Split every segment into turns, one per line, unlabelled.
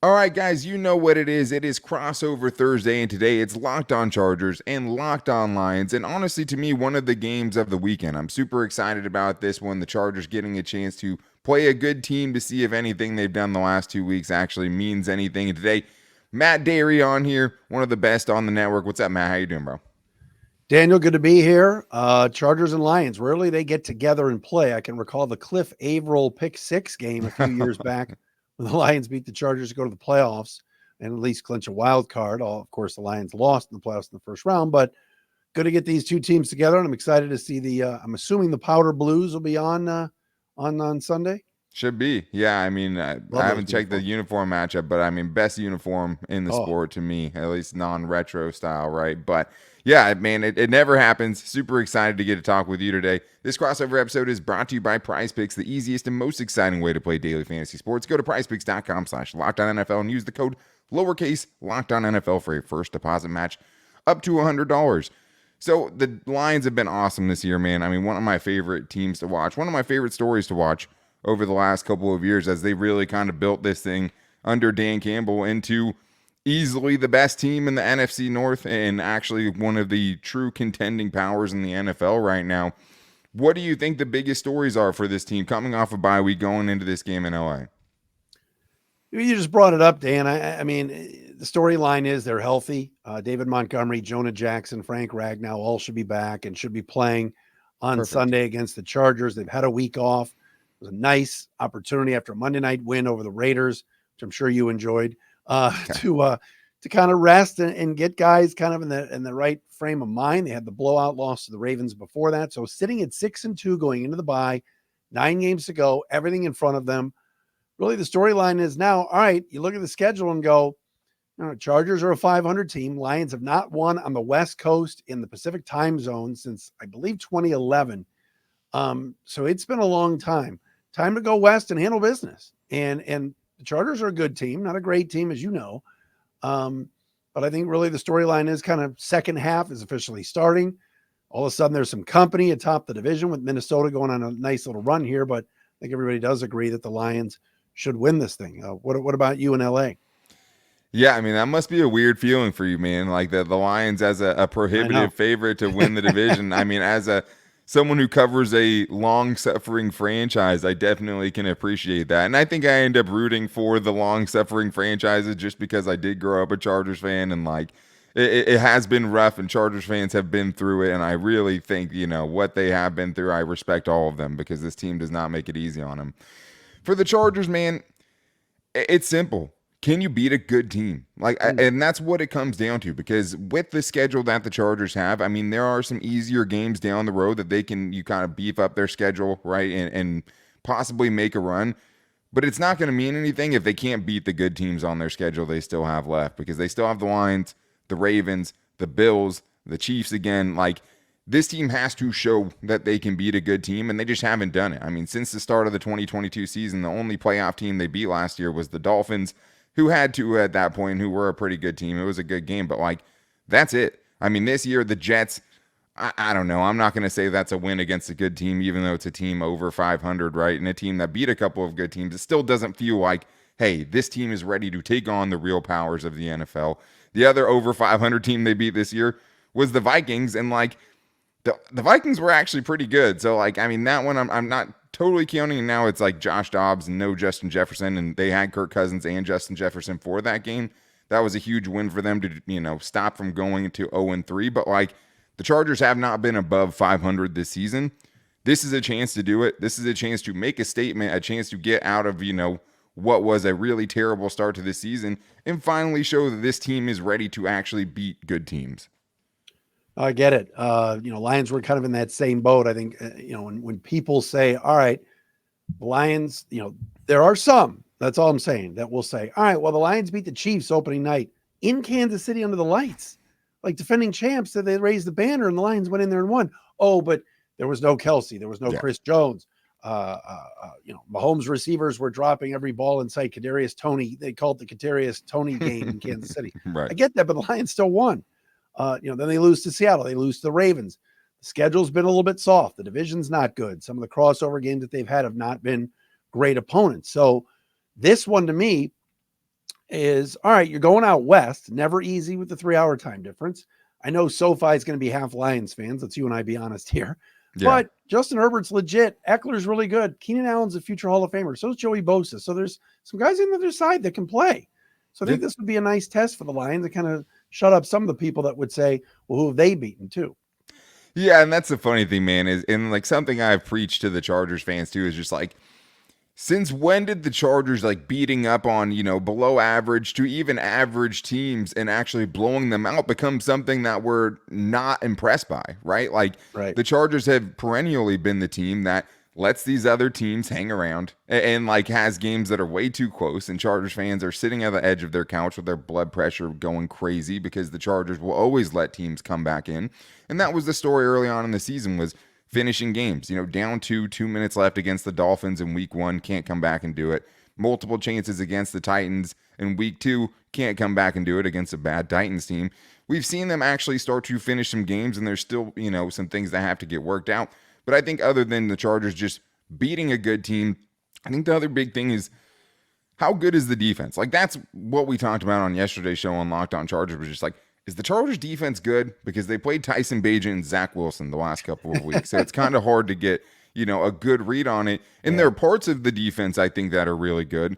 All right, guys, you know what it is. It is crossover Thursday, and today it's Locked On Chargers and Locked On Lions. And honestly, to me, one of the games of the weekend. I'm super excited about this one. The Chargers getting a chance to play a good team to see if anything they've done the last 2 weeks actually means anything. And today, Matt Derry on here, one of the best on the network. What's up, Matt? How you doing, bro?
Daniel, good to be here. Chargers and Lions, rarely they get together and play. I can recall the Cliff Averill pick six game a few years back when the Lions beat the Chargers to go to the playoffs and at least clinch a wild card. Of course, the Lions lost in the playoffs in the first round, but good to get these two teams together. And I'm excited to see I'm assuming the Powder Blues will be on Sunday.
Should be. Yeah, I mean, I haven't checked the uniform matchup, but I mean, best uniform in the sport to me, at least non-retro style, right? But yeah, man, it never happens. Super excited to get to talk with you today. This crossover episode is brought to you by PrizePicks, the easiest and most exciting way to play daily fantasy sports. Go to prizepicks.com/LockedOnNFL and use the code lowercase LockedOnNFL for your first deposit match up to $100. So the Lions have been awesome this year, man. I mean, one of my favorite teams to watch, one of my favorite stories to watch over the last couple of years as they really kind of built this thing under Dan Campbell into easily the best team in the NFC North and actually one of the true contending powers in the NFL right now. What do you think the biggest stories are for this team coming off a bye week going into this game in LA?
You just brought it up, Dan. I mean, the storyline is they're healthy. David Montgomery, Jonah Jackson, Frank Ragnow all should be back and should be playing on Sunday against the Chargers. They've had a week off. It was a nice opportunity after a Monday night win over the Raiders, which I'm sure you enjoyed, to kind of rest and get guys kind of in the right frame of mind. They had the blowout loss to the Ravens before that. So sitting at 6-2 going into the bye, 9 games to go, everything in front of them. Really, the storyline is now, all right, you look at the schedule and go, Chargers are a 500 team. Lions have not won on the West Coast in the Pacific time zone since, I believe, 2011. So it's been a long time. Time to go west and handle business. And the Chargers are a good team, not a great team, as you know. But I think really the storyline is kind of second half is officially starting. All of a sudden, there's some company atop the division with Minnesota going on a nice little run here. But I think everybody does agree that the Lions should win this thing. What about you in LA?
Yeah, I mean, that must be a weird feeling for you, man. Like the Lions as a prohibitive favorite to win the division. I mean, as someone who covers a long-suffering franchise, I definitely can appreciate that. And I think I end up rooting for the long-suffering franchises just because I did grow up a Chargers fan, and like it has been rough, and Chargers fans have been through it. And I really think, what they have been through, I respect all of them because this team does not make it easy on them. For the Chargers, man, it's simple. Can you beat a good team? And that's what it comes down to, because with the schedule that the Chargers have, I mean, there are some easier games down the road that you kind of beef up their schedule, right? And possibly make a run. But it's not going to mean anything if they can't beat the good teams on their schedule they still have left, because they still have the Lions, the Ravens, the Bills, the Chiefs again. Like, this team has to show that they can beat a good team, and they just haven't done it. I mean, since the start of the 2022 season, the only playoff team they beat last year was the Dolphins, who had to at that point, who were a pretty good team. It was a good game, but like, that's it. I mean, this year, the Jets, I don't know. I'm not going to say that's a win against a good team, even though it's a team over 500, right? And a team that beat a couple of good teams. It still doesn't feel like, hey, this team is ready to take on the real powers of the NFL. The other over 500 team they beat this year was the Vikings, and like, the Vikings were actually pretty good. So, like, I mean, that one I'm not totally counting. And now it's like Josh Dobbs and no Justin Jefferson, and they had Kirk Cousins and Justin Jefferson for that game. That was a huge win for them to, stop from going to 0-3. But, like, the Chargers have not been above 500 this season. This is a chance to do it. This is a chance to make a statement, a chance to get out of, what was a really terrible start to this season and finally show that this team is ready to actually beat good teams.
I get it. Lions were kind of in that same boat. I think, when people say, all right, the Lions, there are some, that's all I'm saying, that will say, all right, well, the Lions beat the Chiefs opening night in Kansas City under the lights. Like defending champs, that they raised the banner and the Lions went in there and won. Oh, but there was no Kelsey. There was no Chris Jones. Mahomes receivers were dropping every ball in sight. Kadarius Toney, they called it the Kadarius Toney game in Kansas City.
Right.
I get that, but the Lions still won. Then they lose to Seattle. They lose to the Ravens. The schedule's been a little bit soft. The division's not good. Some of the crossover games that they've had have not been great opponents. So this one, to me, is, all right, you're going out west, never easy with the 3-hour time difference. I know SoFi is going to be half Lions fans. Let's you and I be honest here.
Yeah.
But Justin Herbert's legit. Eckler's really good. Keenan Allen's a future Hall of Famer. So is Joey Bosa. So there's some guys on the other side that can play. So I think this would be a nice test for the Lions to kind of shut up some of the people that would say, well, who have they beaten too?
Yeah, and that's the funny thing, man, is and like something I've preached to the Chargers fans too is just like, since when did the Chargers like beating up on, below average to even average teams and actually blowing them out become something that we're not impressed by, right? Like the Chargers have perennially been the team that lets these other teams hang around and like has games that are way too close, and Chargers fans are sitting at the edge of their couch with their blood pressure going crazy because the Chargers will always let teams come back in. And that was the story early on in the season, was finishing games, down 2 minutes left against the Dolphins in week 1, can't come back and do it. Multiple chances against the Titans in week 2, can't come back and do it against a bad Titans team. We've seen them actually start to finish some games, and there's still, some things that have to get worked out. But I think other than the Chargers just beating a good team, I think the other big thing is how good is the defense? Like, that's what we talked about on yesterday's show on Locked On Chargers, was just like, is the Chargers defense good? Because they played Tyson Bagent and Zach Wilson the last couple of weeks. So it's kind of hard to get, a good read on it. And there are parts of the defense I think that are really good.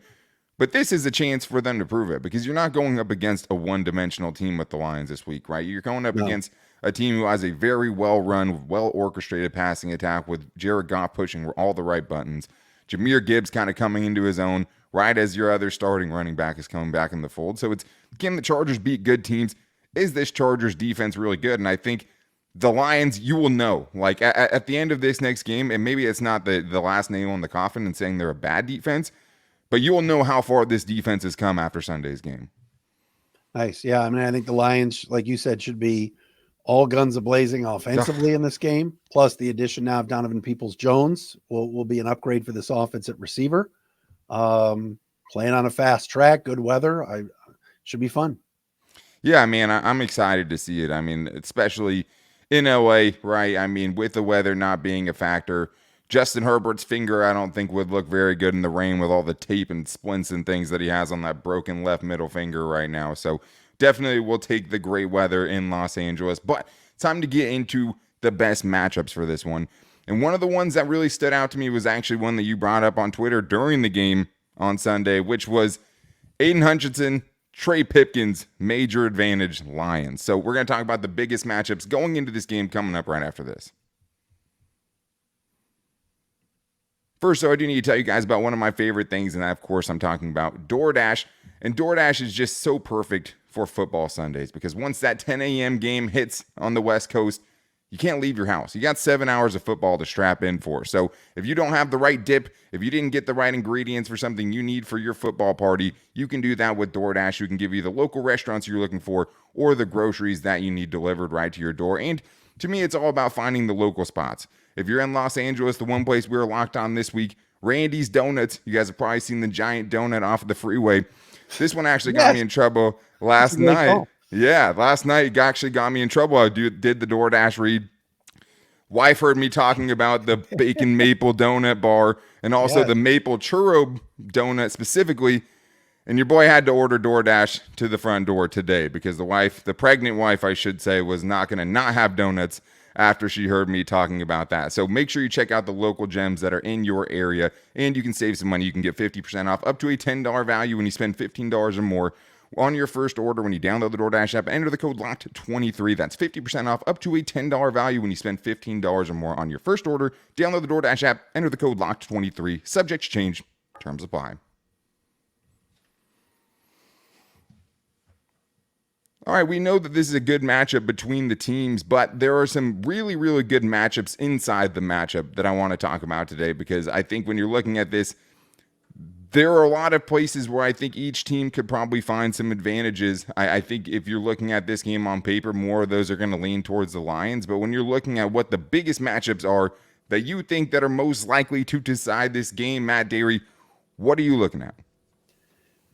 But this is a chance for them to prove it, because you're not going up against a one-dimensional team with the Lions this week, right? You're going up against a team who has a very well-run, well-orchestrated passing attack with Jared Goff pushing all the right buttons. Jahmyr Gibbs kind of coming into his own right as your other starting running back is coming back in the fold. So it's, can the Chargers beat good teams? Is this Chargers defense really good? And I think the Lions, you will know, like at the end of this next game, and maybe it's not the last nail on the coffin and saying they're a bad defense, but you will know how far this defense has come after Sunday's game.
Nice. Yeah. I mean, I think the Lions, like you said, should be all guns a-blazing offensively in this game. Plus the addition now of Donovan Peoples-Jones will be an upgrade for this offense at receiver. Playing on a fast track, good weather. Should be fun.
Yeah, man, I'm excited to see it. I mean, especially in LA, right? I mean, with the weather not being a factor, Justin Herbert's finger, I don't think would look very good in the rain with all the tape and splints and things that he has on that broken left middle finger right now. So definitely we'll take the great weather in Los Angeles. But it's time to get into the best matchups for this one. And one of the ones that really stood out to me was actually one that you brought up on Twitter during the game on Sunday, which was Aiden Hutchinson, Trey Pipkins, major advantage Lions. So we're going to talk about the biggest matchups going into this game coming up right after this. First, though, I do need to tell you guys about one of my favorite things, and that, of course, I'm talking about DoorDash. And DoorDash is just so perfect for football Sundays, because once that 10 a.m. game hits on the West Coast, you can't leave your house. You got 7 hours of football to strap in for. So if you don't have the right dip, if you didn't get the right ingredients for something you need for your football party, you can do that with DoorDash. You can give you the local restaurants you're looking for or the groceries that you need delivered right to your door. And to me, it's all about finding the local spots. If you're in Los Angeles, the one place we were locked on this week, Randy's Donuts. You guys have probably seen the giant donut off of the freeway. This one actually got me in trouble last night. Yeah, last night it actually got me in trouble. I did the DoorDash read. Wife heard me talking about the bacon maple donut bar and also the maple churro donut specifically. And your boy had to order DoorDash to the front door today because the pregnant wife, I should say, was not going to not have donuts after she heard me talking about that. So make sure you check out the local gems that are in your area, and you can save some money. You can get 50% off up to a $10 value when you spend $15 or more on your first order when you download the DoorDash app. Enter the code LOCKED23. That's 50% off up to a $10 value when you spend $15 or more on your first order. Download the DoorDash app. Enter the code LOCKED23. Subject to change. Terms apply. All right, we know that this is a good matchup between the teams, but there are some really, really good matchups inside the matchup that I want to talk about today, because I think when you're looking at this, there are a lot of places where I think each team could probably find some advantages. I think if you're looking at this game on paper, more of those are going to lean towards the Lions. But when you're looking at what the biggest matchups are that you think that are most likely to decide this game, Matt Derry, what are you looking at?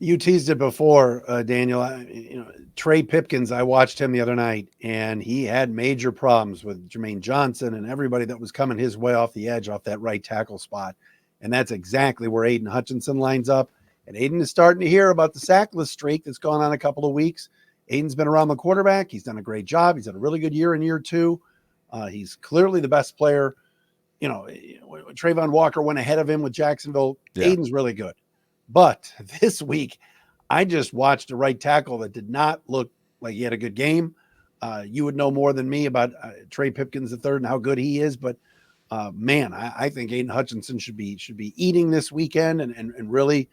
You teased it before, Daniel. Trey Pipkins, I watched him the other night, and he had major problems with Jermaine Johnson and everybody that was coming his way off the edge, off that right tackle spot. And that's exactly where Aiden Hutchinson lines up. And Aiden is starting to hear about the sackless streak that's gone on a couple of weeks. Aiden's been around the quarterback. He's done a great job. He's had a really good year in year two. He's clearly the best player. You know, Trayvon Walker went ahead of him with Jacksonville. Yeah. Aiden's really good. But this week, I just watched a right tackle that did not look like he had a good game. You would know more than me about Trey Pipkins III and how good he is. But, man, I think Aiden Hutchinson should be eating this weekend and really,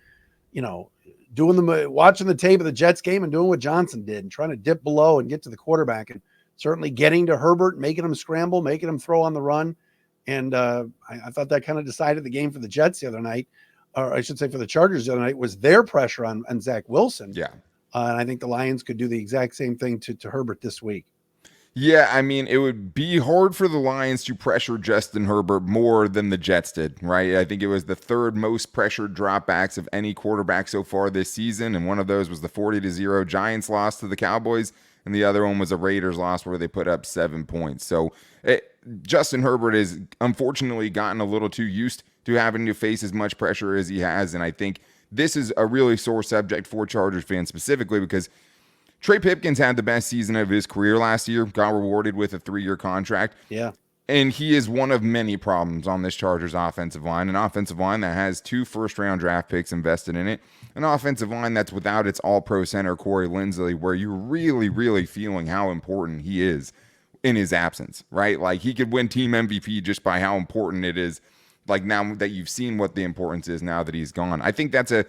you know, watching the tape of the Jets game and doing what Johnson did and trying to dip below and get to the quarterback and certainly getting to Herbert, making him scramble, making him throw on the run. And I thought that kind of decided the game for the Jets the other night, or I should say for the Chargers the other night, was their pressure on Zach Wilson.
Yeah.
And I think the Lions could do the exact same thing to Herbert this week.
Yeah, I mean, it would be hard for the Lions to pressure Justin Herbert more than the Jets did, right? I think it was the third most pressured dropbacks of any quarterback so far this season, and one of those was the 40-0 Giants loss to the Cowboys, and the other one was a Raiders loss where they put up 7 points. So Justin Herbert has unfortunately gotten a little too used to having to face as much pressure as he has, and I think this is a really sore subject for Chargers fans specifically because Trey Pipkins had the best season of his career last year, got rewarded with a 3-year contract.
Yeah.
And he is one of many problems on this Chargers offensive line, an offensive line that has 2 first-round draft picks invested in it, an offensive line that's without its all-pro center, Corey Linsley, where you're really, really feeling how important he is in his absence, right? Like, he could win team MVP just by how important it is, like, now that you've seen what the importance is now that he's gone. I think that's a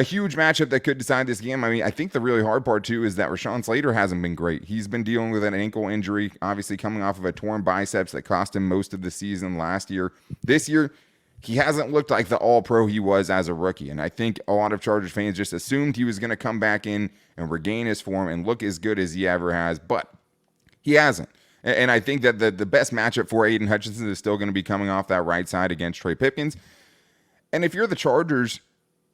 huge matchup that could decide this game. I mean, I think the really hard part, too, is that Rashawn Slater hasn't been great. He's been dealing with an ankle injury, obviously coming off of a torn biceps that cost him most of the season last year. This year, he hasn't looked like the all-pro he was as a rookie, and I think a lot of Chargers fans just assumed he was going to come back in and regain his form and look as good as he ever has, but he hasn't. And I think that the best matchup for Aiden Hutchinson is still going to be coming off that right side against Trey Pipkins. And if you're the Chargers,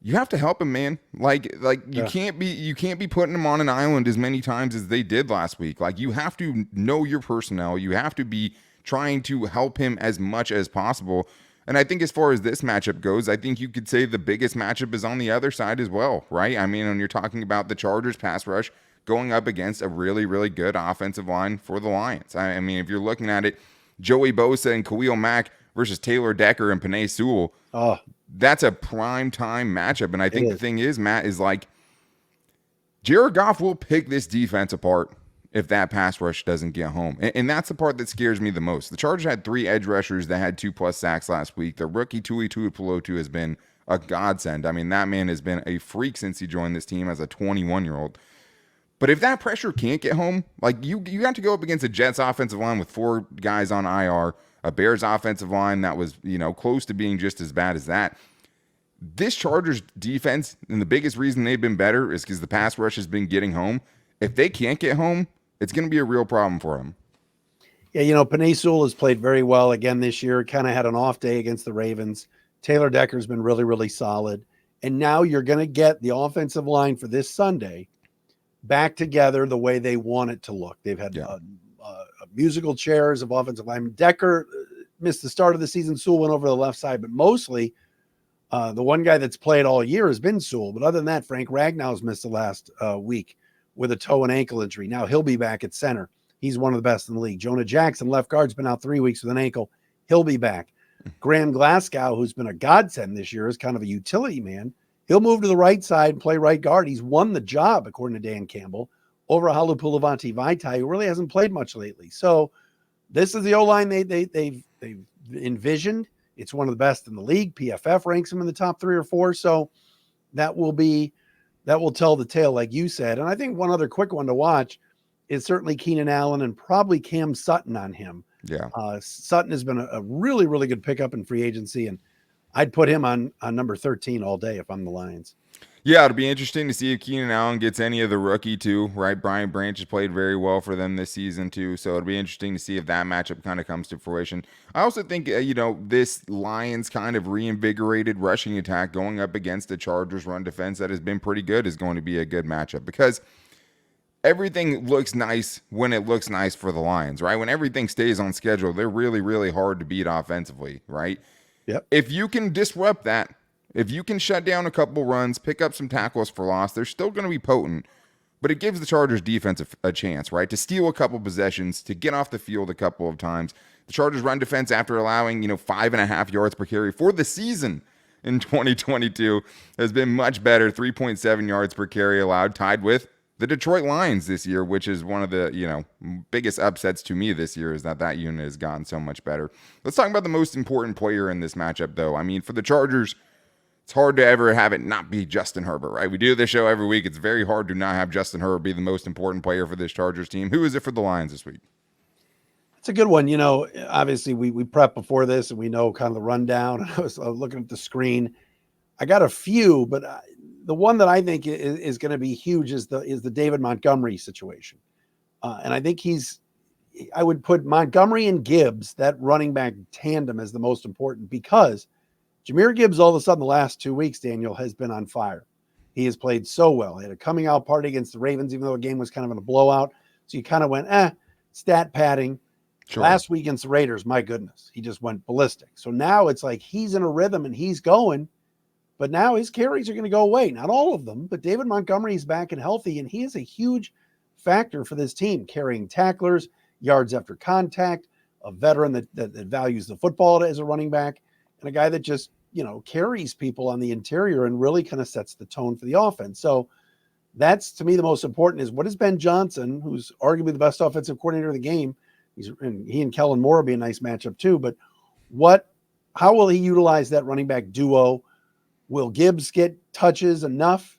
you have to help him, man. Like you can't be putting him on an island as many times as they did last week. Like, you have to know your personnel. You have to be trying to help him as much as possible. And I think as far as this matchup goes, I think you could say the biggest matchup is on the other side as well, right? I mean, when you're talking about the Chargers pass rush going up against a really, really good offensive line for the Lions. I mean, if you're looking at it, Joey Bosa and Khalil Mack versus Taylor Decker and Penei Sewell, that's a prime time matchup. And I think the thing is, Matt, is like Jared Goff will pick this defense apart if that pass rush doesn't get home. And that's the part that scares me the most. The Chargers had 3 edge rushers that had 2+ sacks last week. The rookie Tui Tuipulotu has been a godsend. I mean, that man has been a freak since he joined this team as a 21-year-old. But if that pressure can't get home, like you got to go up against a Jets offensive line with 4 guys on IR, a Bears offensive line that was, close to being just as bad as that. This Chargers defense, and the biggest reason they've been better is because the pass rush has been getting home. If they can't get home, it's going to be a real problem for them.
Yeah, Penei Sewell has played very well again this year, kind of had an off day against the Ravens. Taylor Decker's been really, really solid. And now you're going to get the offensive line for this Sunday back together the way they want it to look. They've had musical chairs of offensive linemen. Decker missed the start of the season. Sewell went over the left side, but mostly the one guy that's played all year has been Sewell. But other than that, Frank Ragnow's missed the last week with a toe and ankle injury. Now he'll be back at center. He's one of the best in the league. Jonah Jackson, left guard's been out 3 weeks with an ankle. He'll be back. Graham Glasgow, who's been a godsend this year, is kind of a utility man. He'll move to the right side and play right guard. He's won the job, according to Dan Campbell, over Halupulavanti Vaitai, who really hasn't played much lately. So this is the O-line they've envisioned. It's one of the best in the league. PFF ranks him in the top 3 or 4. So that will tell the tale, like you said. And I think one other quick one to watch is certainly Keenan Allen and probably Cam Sutton on him.
Yeah.
Sutton has been a really, really good pickup in free agency, and I'd put him on number 13 all day if I'm the Lions.
Yeah, it'll be interesting to see if Keenan Allen gets any of the rookie too, right? Brian Branch has played very well for them this season too, so it'll be interesting to see if that matchup kind of comes to fruition. I also think, this Lions kind of reinvigorated rushing attack going up against the Chargers run defense that has been pretty good is going to be a good matchup because everything looks nice when it looks nice for the Lions, right? When everything stays on schedule, they're really, really hard to beat offensively, right?
Yep.
If you can disrupt that, If you can shut down a couple runs, pick up some tackles for loss, they're still going to be potent. But it gives the Chargers defense a chance, right? To steal a couple possessions, to get off the field a couple of times. The Chargers run defense, after allowing, 5.5 yards per carry for the season in 2022, has been much better. 3.7 yards per carry allowed, tied with the Detroit Lions this year, which is one of the, biggest upsets to me this year, is that unit has gotten so much better. Let's talk about the most important player in this matchup, though. I mean, for the Chargers, it's hard to ever have it not be Justin Herbert, right? We do this show every week. It's very hard to not have Justin Herbert be the most important player for this Chargers team. Who is it for the Lions this week?
It's a good one. Obviously we prep before this and we know kind of the rundown. I was looking at the screen. I got a few, but the one that I think is going to be huge is the David Montgomery situation. And I think I would put Montgomery and Gibbs, that running back tandem, as the most important, because Jahmyr Gibbs, all of a sudden, the last 2 weeks, Daniel, has been on fire. He has played so well. He had a coming out party against the Ravens, even though the game was kind of in a blowout. So you kind of went, stat padding. Sure. Last week against the Raiders, my goodness, he just went ballistic. So now it's like he's in a rhythm and he's going, but now his carries are going to go away. Not all of them, but David Montgomery is back and healthy, and he is a huge factor for this team, carrying tacklers, yards after contact, a veteran that values the football as a running back, and a guy that just, carries people on the interior and really kind of sets the tone for the offense. So that's, to me, the most important is, what is Ben Johnson, who's arguably the best offensive coordinator of the game? He and Kellen Moore will be a nice matchup too, but how will he utilize that running back duo? Will Gibbs get touches enough?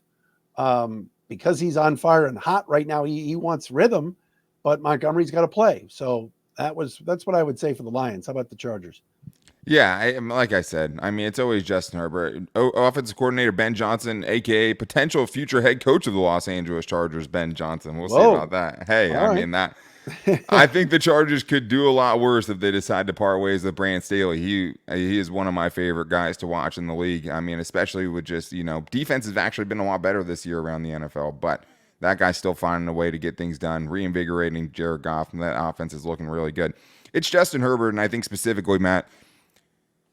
Because he's on fire and hot right now, he wants rhythm, but Montgomery's got to play. So that's what I would say for the Lions. How about the Chargers?
Yeah, like I said, I mean, it's always Justin Herbert. Offensive coordinator Ben Johnson, a.k.a. potential future head coach of the Los Angeles Chargers, Ben Johnson. We'll see about that. Hey, all right. That I think the Chargers could do a lot worse if they decide to part ways with Brandon Staley. He is one of my favorite guys to watch in the league. I mean, especially with just, defense has actually been a lot better this year around the NFL, but that guy's still finding a way to get things done, reinvigorating Jared Goff, and that offense is looking really good. It's Justin Herbert, and I think specifically, Matt,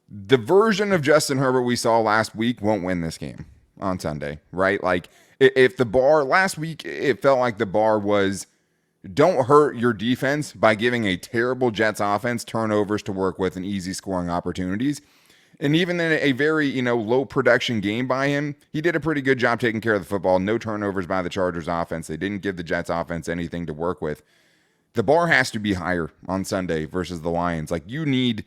the version of Justin Herbert we saw last week won't win this game on Sunday, right? Like, if the bar last week, it felt like the bar was, don't hurt your defense by giving a terrible Jets offense turnovers to work with and easy scoring opportunities. And even in a very, low production game by him, he did a pretty good job taking care of the football. No turnovers by the Chargers offense. They didn't give the Jets offense anything to work with. The bar has to be higher on Sunday versus the Lions. Like, you need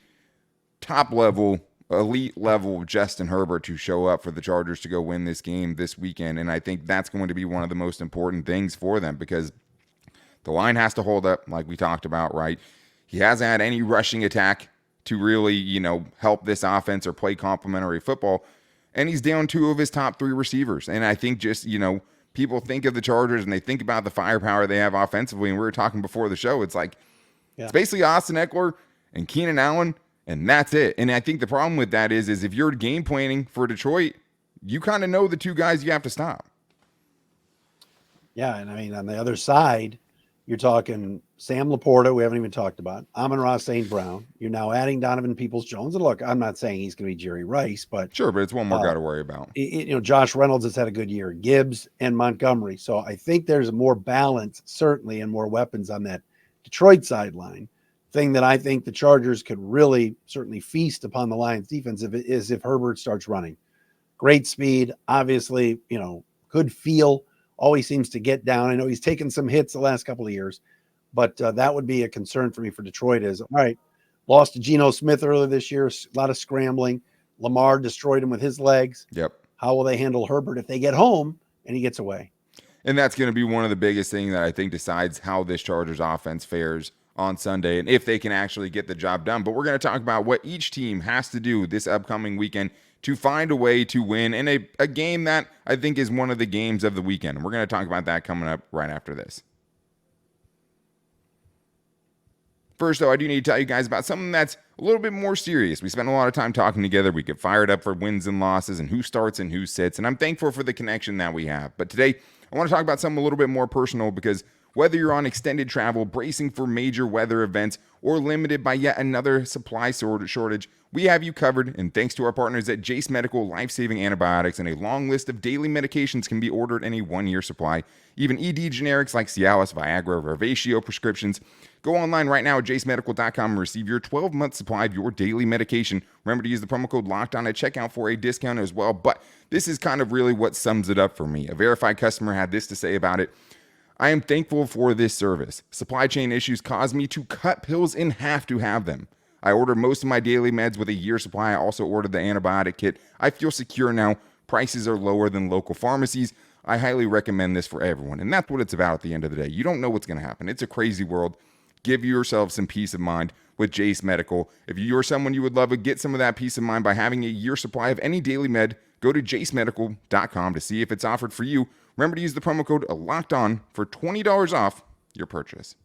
top level, elite level Justin Herbert to show up for the Chargers to go win this game this weekend. And I think that's going to be one of the most important things for them, because the line has to hold up, like we talked about, right? He hasn't had any rushing attack to really, help this offense or play complementary football. And he's down 2 of his top 3 receivers. And I think just, people think of the Chargers and they think about the firepower they have offensively. And we were talking before the show, it's like, It's basically Austin Eckler and Keenan Allen, and that's it. And I think the problem with that is if you're game planning for Detroit, you kind of know the 2 guys you have to stop.
Yeah, and I mean, on the other side, you're talking Sam Laporta, we haven't even talked about. Amon-Ra St. Brown. You're now adding Donovan Peoples-Jones. And look, I'm not saying he's going to be Jerry Rice, but
sure, but it's one more guy to worry about.
Josh Reynolds has had a good year. Gibbs and Montgomery. So I think there's more balance, certainly, and more weapons on that Detroit sideline. Thing that I think the Chargers could really certainly feast upon the Lions defense if Herbert starts running. Great speed, obviously, good feel. Always seems to get down. I know he's taken some hits the last couple of years, but that would be a concern for me for Detroit is, all right, lost to Geno Smith earlier this year, a lot of scrambling. Lamar destroyed him with his legs.
Yep.
How will they handle Herbert if they get home and he gets away?
And that's going to be one of the biggest things that I think decides how this Chargers offense fares on Sunday and if they can actually get the job done. But we're going to talk about what each team has to do this upcoming weekend to find a way to win in a game that I think is one of the games of the weekend. And we're going to talk about that coming up right after this. First, though, I do need to tell you guys about something that's a little bit more serious. We spent a lot of time talking together. We get fired up for wins and losses and who starts and who sits. And I'm thankful for the connection that we have. But today, I want to talk about something a little bit more personal, because whether you're on extended travel, bracing for major weather events, or limited by yet another supply shortage, We have you covered, and thanks to our partners at Jase Medical, lifesaving antibiotics and a long list of daily medications can be ordered in a 1-year supply. Even ED generics like Cialis, Viagra, Revatio prescriptions. Go online right now at jasemedical.com and receive your 12-month supply of your daily medication. Remember to use the promo code LOCKEDON at checkout for a discount as well. But this is kind of really what sums it up for me. A verified customer had this to say about it. I am thankful for this service. Supply chain issues caused me to cut pills in half to have them. I ordered most of my daily meds with a year supply. I also ordered the antibiotic kit. I feel secure now. Prices are lower than local pharmacies. I highly recommend this for everyone. And that's what it's about at the end of the day. You don't know what's going to happen. It's a crazy world. Give yourself some peace of mind with Jase Medical. If you're someone you would love to get some of that peace of mind by having a year supply of any daily med, go to jasemedical.com to see if it's offered for you. Remember to use the promo code LOCKEDON for $20 off your purchase.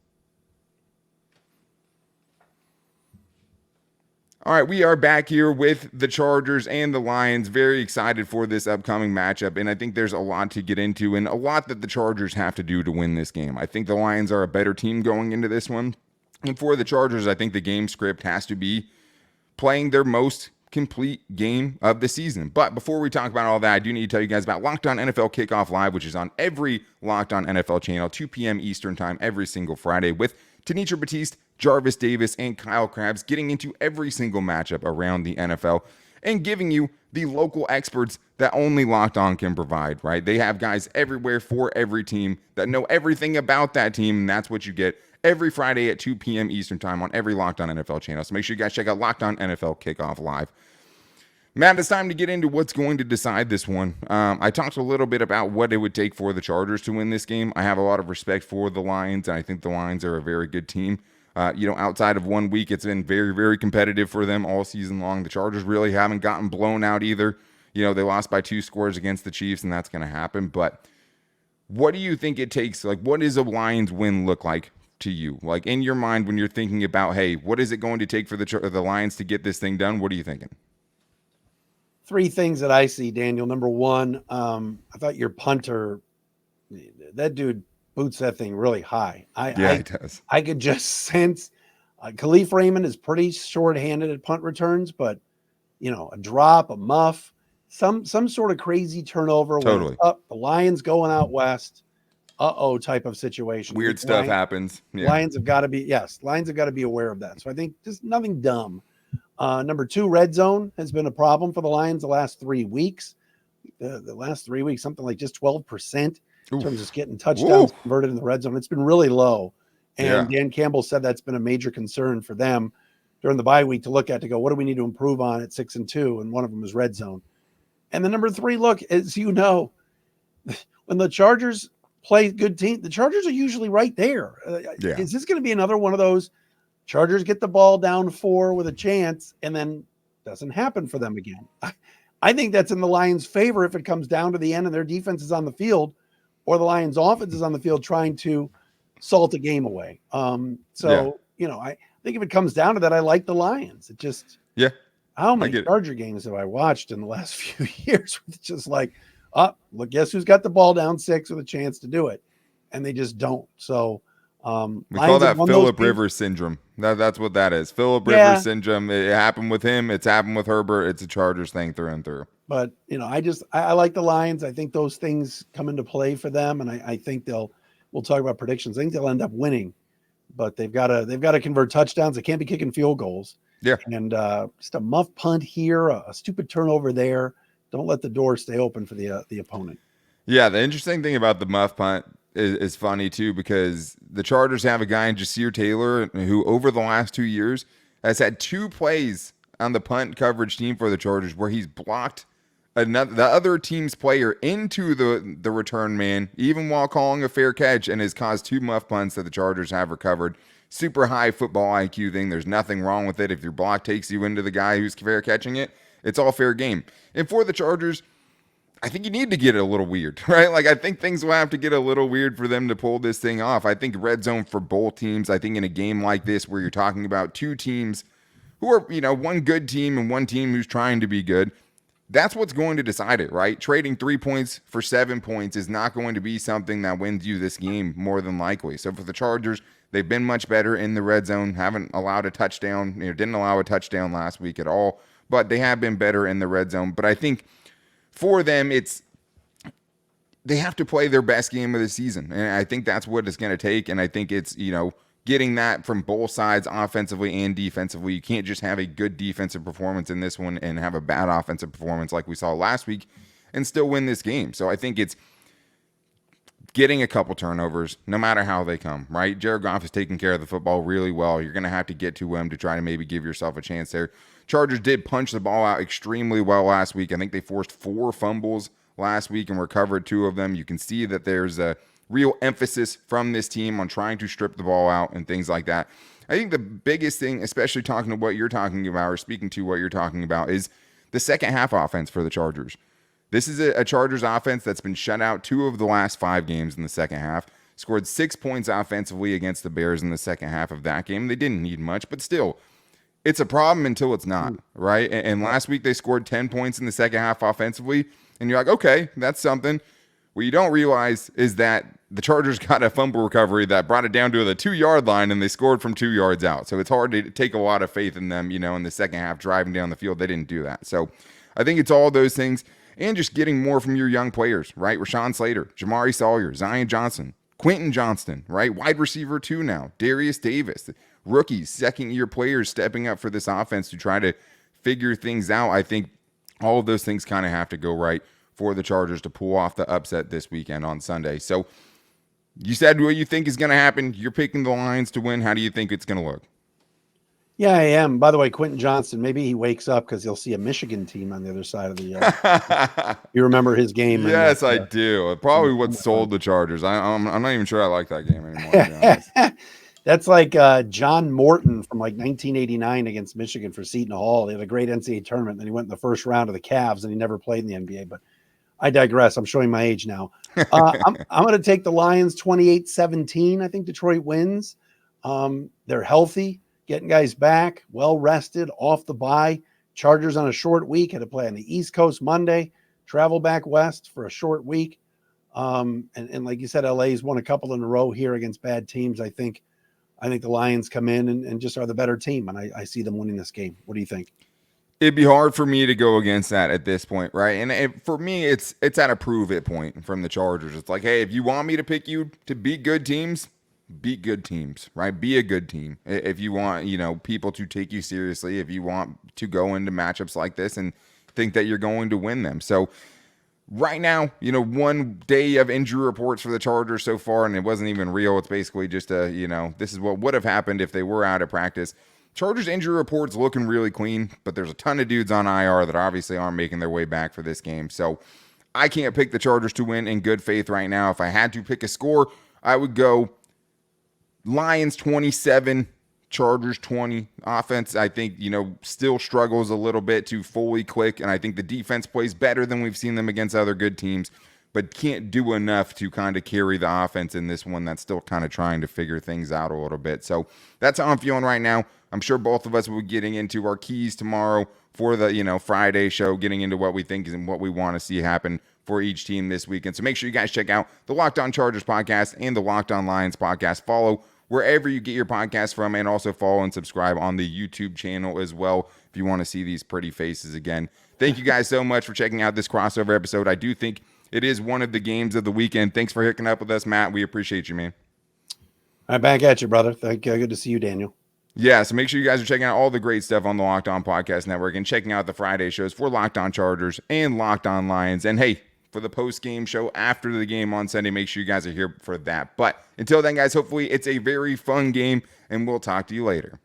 All right, we are back here with the Chargers and the Lions. Very excited for this upcoming matchup, and I think there's a lot to get into and a lot that the Chargers have to do to win this game. I think the Lions are a better team going into this one. And for the Chargers, I think the game script has to be playing their most complete game of the season. But before we talk about all that, I do need to tell you guys about Locked On NFL Kickoff Live, which is on every Locked On NFL channel, 2 p.m. Eastern time, every single Friday, with Tanisha Batiste, Jarvis Davis, and Kyle Krabs getting into every single matchup around the NFL and giving you the local experts that only Locked On can provide, right? They have guys everywhere for every team that know everything about that team, and that's what you get every Friday at 2 p.m. Eastern time on every Locked On NFL channel. So make sure you guys check out Locked On NFL Kickoff Live. Matt, it's time to get into what's going to decide this one. I talked a little bit about what it would take for the Chargers to win this game. I have a lot of respect for the Lions, and I think the Lions are a very good team. Outside of 1 week, it's been very, very competitive for them all season long. The Chargers really haven't gotten blown out either. They lost by 2 scores against the Chiefs, and that's going to happen. But what do you think it takes? Like, what does a Lions win look like to you? Like, in your mind, when you're thinking about, hey, what is it going to take for the Lions to get this thing done? What are you thinking?
3 things that I see, Daniel. Number one, I thought your punter, that dude boots that thing really high.
He does.
I could just sense Khalif Raymond is pretty short-handed at punt returns, but a drop, a muff, some sort of crazy turnover.
Totally.
Up, the Lions going out west, type of situation.
Weird stuff happens. Yeah.
Lions have got to be aware of that. So I think just nothing dumb. Number 2, red zone has been a problem for the Lions the last 3 weeks. The last 3 weeks, something like just 12% in terms of getting touchdowns converted in the red zone. It's been really low. And Dan Campbell said that's been a major concern for them during the bye week to look at, to go, what do we need to improve on at 6-2? And one of them is red zone. And then number 3, look, as you know, when the Chargers play good team, the Chargers are usually right there. Is this going to be another one of those Chargers get the ball down 4 with a chance and then doesn't happen for them again? I think that's in the Lions' favor if it comes down to the end and their defense is on the field, or the Lions' offense is on the field trying to salt a game away. I think if it comes down to that, I like the Lions. It just, how many Charger games have I watched in the last few years? It's just like, look, guess who's got the ball down 6 with a chance to do it, and they just don't. So
we call that Phillip Rivers syndrome. That's what that is. Phillip Rivers syndrome. It happened with him. It's happened with Herbert. It's a Chargers thing through and through.
But I like the Lions. I think those things come into play for them, and I think we'll talk about predictions. I think they'll end up winning, but they've got to convert touchdowns. They can't be kicking field goals.
Yeah.
And just a muff punt here, a stupid turnover there. Don't let the door stay open for the opponent.
Yeah, the interesting thing about the muff punt is funny too, because the Chargers have a guy in Jasir Taylor who over the last 2 years has had 2 plays on the punt coverage team for the Chargers where he's blocked the other team's player into the return man, even while calling a fair catch, and has caused 2 muff punts that the Chargers have recovered. Super high football IQ thing. There's nothing wrong with it. If your block takes you into the guy who's fair catching it, it's all fair game. And for the Chargers, I think you need to get it a little weird, right? Like, I think things will have to get a little weird for them to pull this thing off. I think red zone for both teams. I think in a game like this where you're talking about 2 teams who are, one good team and one team who's trying to be good, that's what's going to decide it, right? Trading 3 points for 7 points is not going to be something that wins you this game more than likely. So for the Chargers, they've been much better in the red zone, haven't allowed a touchdown, didn't allow a touchdown last week at all, but they have been better in the red zone. But I think for them, they have to play their best game of the season. And I think that's what it's going to take. And I think it's, getting that from both sides, offensively and defensively. You can't just have a good defensive performance in this one and have a bad offensive performance like we saw last week and still win this game. So I think it's getting a couple turnovers, no matter how they come, right? Jared Goff is taking care of the football really well. You're going to have to get to him to try to maybe give yourself a chance there. Chargers did punch the ball out extremely well last week. I think they forced 4 fumbles last week and recovered 2 of them. You can see that there's a real emphasis from this team on trying to strip the ball out and things like that. I think the biggest thing, especially talking to what you're talking about or speaking to what you're talking about, is the second half offense for the Chargers. This is a Chargers offense that's been shut out 2 of the last 5 games in the second half, scored 6 points offensively against the Bears in the second half of that game. They didn't need much, but still, it's a problem until it's not, right? And last week they scored 10 points in the second half offensively, and you're like, okay, that's something. What you don't realize is that the Chargers got a fumble recovery that brought it down to the 2-yard line, and they scored from 2 yards out. So it's hard to take a lot of faith in them, in the second half driving down the field. They didn't do that. So I think it's all those things and just getting more from your young players, right? Rashawn Slater, Jamari Sawyer, Zion Johnson, Quentin Johnston, right? Wide receiver 2 now, Darius Davis, rookies, second-year players stepping up for this offense to try to figure things out. I think all of those things kind of have to go right for the Chargers to pull off the upset this weekend on Sunday. So you said what you think is going to happen. You're picking the Lions to win. How do you think it's going to look?
Yeah, I am. By the way, Quentin Johnston, maybe he wakes up because he'll see a Michigan team on the other side of the you remember his game?
Yes, I do. Probably what sold the Chargers. I'm not even sure I like that game anymore, to be honest.
That's like John Morton from like 1989 against Michigan for Seton Hall. They had a great NCAA tournament. Then he went in the first round of the Cavs, and he never played in the NBA. But I digress. I'm showing my age now. I'm going to take the Lions 28-17. I think Detroit wins. They're healthy, getting guys back, well rested, off the bye. Chargers on a short week, had to play on the East Coast Monday, travel back west for a short week. And like you said, LA's won a couple in a row here against bad teams. I think the Lions come in and just are the better team, and I see them winning this game. What do you think?
It'd be hard for me to go against that at this point, right? And for me, it's at a prove it point from the Chargers. It's like, hey, if you want me to pick you to beat good teams, right? Be a good team. If you want, people to take you seriously, if you want to go into matchups like this and think that you're going to win them. So right now, 1 day of injury reports for the Chargers so far, and it wasn't even real. It's basically just this is what would have happened if they were out of practice. Chargers injury reports looking really clean, but there's a ton of dudes on IR that obviously aren't making their way back for this game. So I can't pick the Chargers to win in good faith right now. If I had to pick a score, I would go Lions 27, Chargers 20. Offense, I think, still struggles a little bit to fully click, and I think the defense plays better than we've seen them against other good teams, but can't do enough to kind of carry the offense in this one that's still kind of trying to figure things out a little bit. So that's how I'm feeling right now. I'm sure both of us will be getting into our keys tomorrow for the, Friday show, getting into what we think and what we want to see happen for each team this weekend. So make sure you guys check out the Locked On Chargers podcast and the Locked On Lions podcast. Follow wherever you get your podcast from, and also follow and subscribe on the YouTube channel as well if you want to see these pretty faces again. Thank you guys so much for checking out this crossover episode. I do think it is one of the games of the weekend. Thanks for hooking up with us, Matt. We appreciate you, man.
All right, back at you, brother. Thank you. Good to see you, Daniel.
Yeah, so make sure you guys are checking out all the great stuff on the Locked On Podcast Network and checking out the Friday shows for Locked On Chargers and Locked On Lions. And hey, for the post-game show after the game on Sunday, make sure you guys are here for that. But until then, guys, hopefully it's a very fun game, and we'll talk to you later.